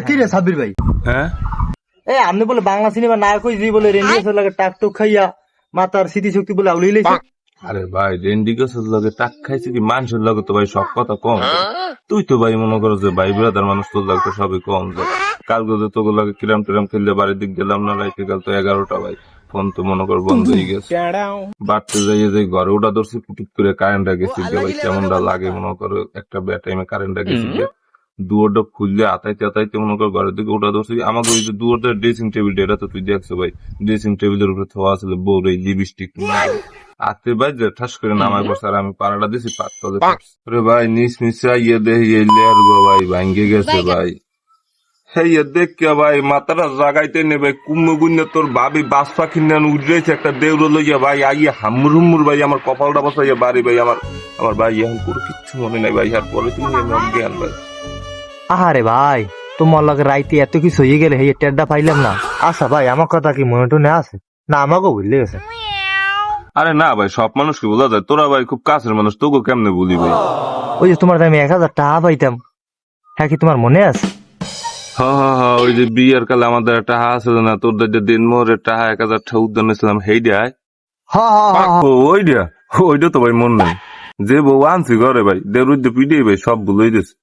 কি রে সাব্বির ভাই? হ্যাঁ আপনি বলে বাংলা সিনেমা নায়ক হইছি বলে রেনিয়াসের লাগে টাকটুক খাইয়া মাতার স্মৃতিশক্তি বলে আউলি লইছে। আরে ভাই রেন্ডি গাছের লগে টাক খাইছে কি মানুষের লগে তো ভাই সব কথা কম তুই তো ভাই মনে করো যে ভাই ব্রাদার মানুষ তোর লাগতো সবই কম যায় কালকে যে তোর লাগে কিরাম টিরাম খেললে বাড়ির দিক গেলাম না লাইতে গেল তো 11টা ভাই ফোন তো মনে কর বন্ধ হয়ে গেছে বাড়তে যাইয়ে যে ঘরে ওটা ধরছি পুটুক করে কারেন্টটা গেছে ভাই কেমনটা লাগে মনে করো একটা বে টাইমে কারেন্টটা গেছে দুয়ারটা খুললে আতাইতে আতাইতে মনে কর ঘরের দিকে ওটা ধরছি আমাদের ওই যে দুয়ারটা ড্রেসিং টেবিল এটা তো তুই দেখছো ভাই ড্রেসিং টেবিলের উপরে থোয়া আসলে বউর এই লিপস্টিক আতে ভাই যে ঠাস করে নামাই পড়ছে আর আমি পাড়াটা দিছি পাততলে রে ভাই নিস মিশা ইয়ে দেখি এই লেয়ার গো ভাই ভাঙ্গে গেছে ভাই হ্যাঁ ইয়ে দেখ কে ভাই মাথাটা জাগাইতে নেবে কুম্ভ গুন্নে তোর ভাবি বাস পাখি নেন উঠেছে একটা দেউড়ো লইয়া ভাই আইয়া হাম্মুর হুম্মুর ভাই আমার কপালটা বসাইয়া বাড়ি ভাই আমার ভাই এখন কোনো কিচ্ছু মনে নাই ভাই আর পরে তুমি জ্ঞান ভাই আহারে ভাই তোমার লাগে রাইতে এত কিছু হয়ে গেলে এই টেডটা পাইলাম না। আচ্ছা ভাই আমার কথা কি মনে টনে আছে না আমাকেও ভুললে গেছে? আরে না ভাই সব মানুষকে বোঝা যায় তোরা ভাই খুব কাছের মানুষ তোকে কেমনে বলি ভাই ওই যে তোমার আমি 1000 টাকা পাইতাম, হ্যাঁ কি তোমার মনে আছে? হ্যাঁ ওই যে বিয়ের কালে আমাদের একটা হাঁস ছিল না তোর যে দিন মোহরের টাকা 1000 টাকা উদ্যান ছিলাম হেই দেয় ওইটা তো ভাই মন নাই যে বউ আনছি ঘরে ভাই দেড় পিডিয়ে ভাই সব ভুলেই দিছে।